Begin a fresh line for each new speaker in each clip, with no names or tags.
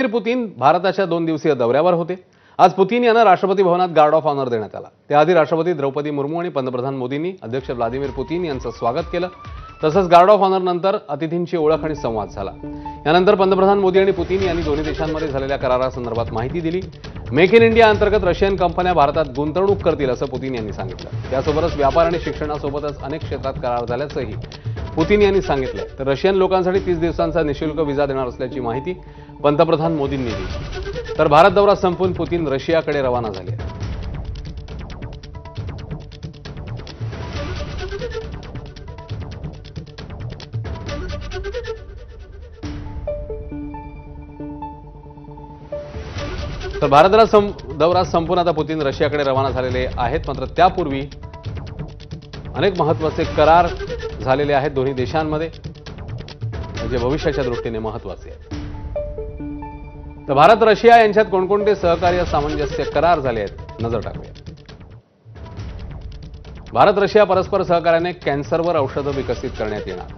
Putin भारताच्या 2 दिवसीय दौऱ्यावर होते। आज पुतीन यांना राष्ट्रपती भवनात गार्ड ऑफ ऑनर देण्यात आला। त्याआधी राष्ट्रपती द्रौपदी मुर्मू आणि पंतप्रधान मोदींनी अध्यक्ष व्लादिमीर पुतीन यांचं स्वागत केलं। तसंच गार्ड ऑफ ऑनर नंतर अतिथींची ओळख आणि संवाद झाला। यानंतर पंतप्रधान मोदी आणि पुतीन यांनी दोन्ही देशांमध्ये झालेल्या करारासंदर्भात माहिती दिली। मेक इन इंडिया अंतर्गत रशियन कंपन्या भारतात गुंतवणूक करतील असं पुतीन यांनी सांगितलं। त्यासोबतच व्यापार आणि शिक्षणासोबतच अनेक क्षेत्रात करार झाल्याचंही पुतीन यांनी सांगितलं। तर रशियन लोकांसाठी 30 दिवसांचा निःशुल्क व्हिसा देणार असल्याची माहिती पंतप्रधान मोदींनी दिली। तर भारत दौरा संपवून पुतीन रशियाकडे रवाना झाले। तर भारत दौरा संपून आता पुतीन रशियाकडे रवाना झालेले आहेत। मात्र त्यापूर्वी अनेक महत्त्वाचे करार झालेले आहेत दोन्ही देशांमध्ये, म्हणजे भविष्याच्या दृष्टीने महत्त्वाचे आहेत। तर भारत रशिया यांच्यात कोणकोणते सहकार्य सामंजस्य करार झाले आहेत, नजर टाकूया। भारत रशिया परस्पर सहकार्याने कॅन्सरवर औषधं विकसित करण्यात येणार।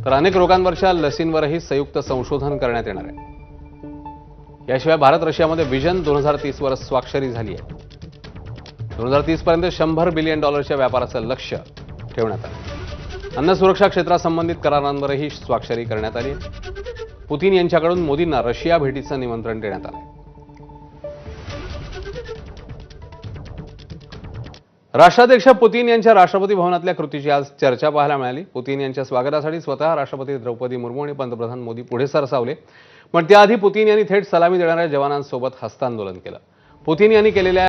तर अनेक रोगांवरच्या लसींवरही संयुक्त संशोधन करण्यात येणार आहे। याशिवाय भारत रशियामध्ये विजन 2030 वर स्वाक्षरी झाली आहे। 2030 पर्यंत $100 बिलियन व्यापाराचं लक्ष्य ठेवण्यात आलं। अन्न सुरक्षा क्षेत्रासंबंधित करारांवरही स्वाक्षरी करण्यात आली आहे। पुतीन यांच्याकडून मोदींना रशिया भेटीचं निमंत्रण देण्यात आलं। राष्ट्राध्यक्ष पुतीन यांच्या राष्ट्रपती भवनातल्या कृतीची आज चर्चा पाहायला मिळाली। पुतीन यांच्या स्वागतासाठी स्वतः राष्ट्रपती द्रौपदी मुर्मू आणि पंतप्रधान मोदी पुढे सरसावले। पण त्याआधी पुतीन यांनी थेट सलामी देणाऱ्या जवानांसोबत हस्तांदोलन केलं। पुतीन यांनी केलेल्या